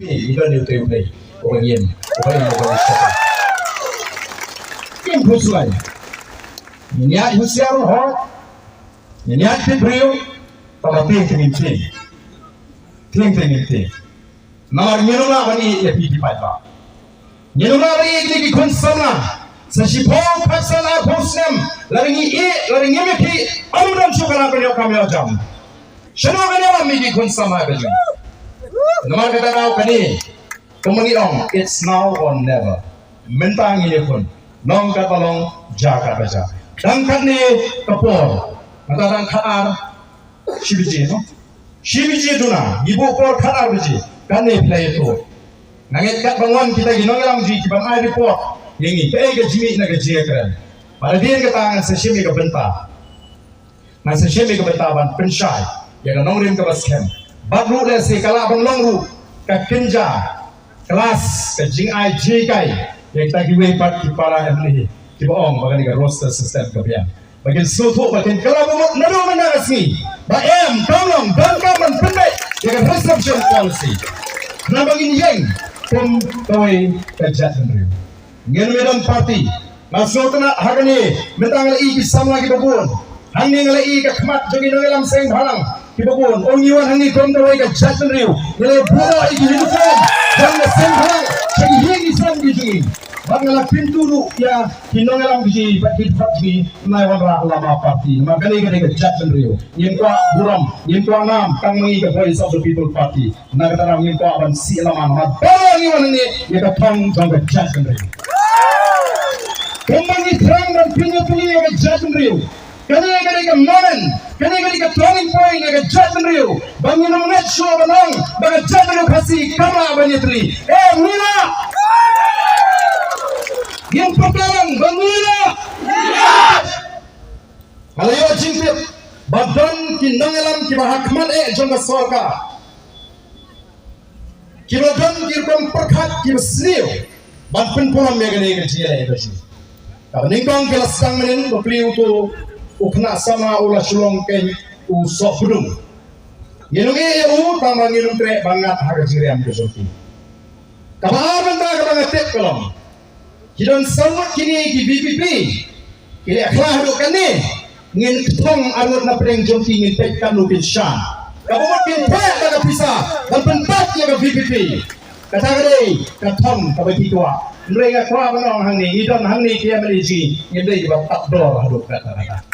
ikan itu play orang yen orang siapa yang khususnya ini khususnya orang ini Februari pada ting nama nyenuna bani ya piti pada nyenuna bani ini konsumna sesipong pasal posnem laring meki amudan sukana beliau kami ajam semua beliau miki konsumna beliau nama kata kau kini kemengiong it's now or never mentang ini pun nong katalong jaga baca dan kini kapor kata khar shibiji tu na ibu por khar biji kani play itu nangit kat bangun kita ginong yang ji kibang ai report ini ke jimi na ke jia keren pada dia kata seshimi ke benta na seshimi ke benta ban penshai ya nong rim ke baskem baru le se kala bang long ru ka kinja kelas ke jing ai ji kai ya kita giwe pat ki para emli ki baong bagani ka roster system ke bian bagian suatu bagian kalau mau naru mana asmi baem tolong bangkaman pendek dengan reception policy nah begini yang pemkawai kerja sendiri ngel medan parti masuk kena hagani mentang lagi sama lagi babun hangi lagi ke kemat jadi dalam seng halang ki babun ongiwan hangi pemkawai kerja sendiri ngel bola iki hidupan dan seng halang jadi hingi sam gigi bangala pintu ya hinongelam biji bagi bagi naiwara lama parti makanya kita kerja sendiri yang tua buram yang tua nam tang mengi ke voice of the people party nak kata orang yang tua aban si lama mat barang ini kita tong jang kerja sendiri kemangi terang dan pintu kerja sendiri kena ke moment kena ke turning point kerja sendiri bangun mengat show banang kerja sendiri kasih kama banyetri mina yang pertama bangunlah kalau yang cinta badan kinangelam kibahakman jangka sorga kibadan kirbam perkat kibasliu banpen pulang megane kecil itu sih kalau ningkong kelas sang menen beliau tu ukna sama ulah sulong ken usok budung yenungi tambah nginum trek banget harga jiriam kesoki kabar bentar kabar ngetek kolom Hidon sawat kini ki BPP kini akhlah do kani ngin tong arut na preng jomti ngin pek kanu bin shan kabot kin pek daga pisa dan pentat ya BPP kata gede katong kabati tua mereka kwa banong hangni hidon hangni kia meliji ngin dei ba tak dor haduk kata kata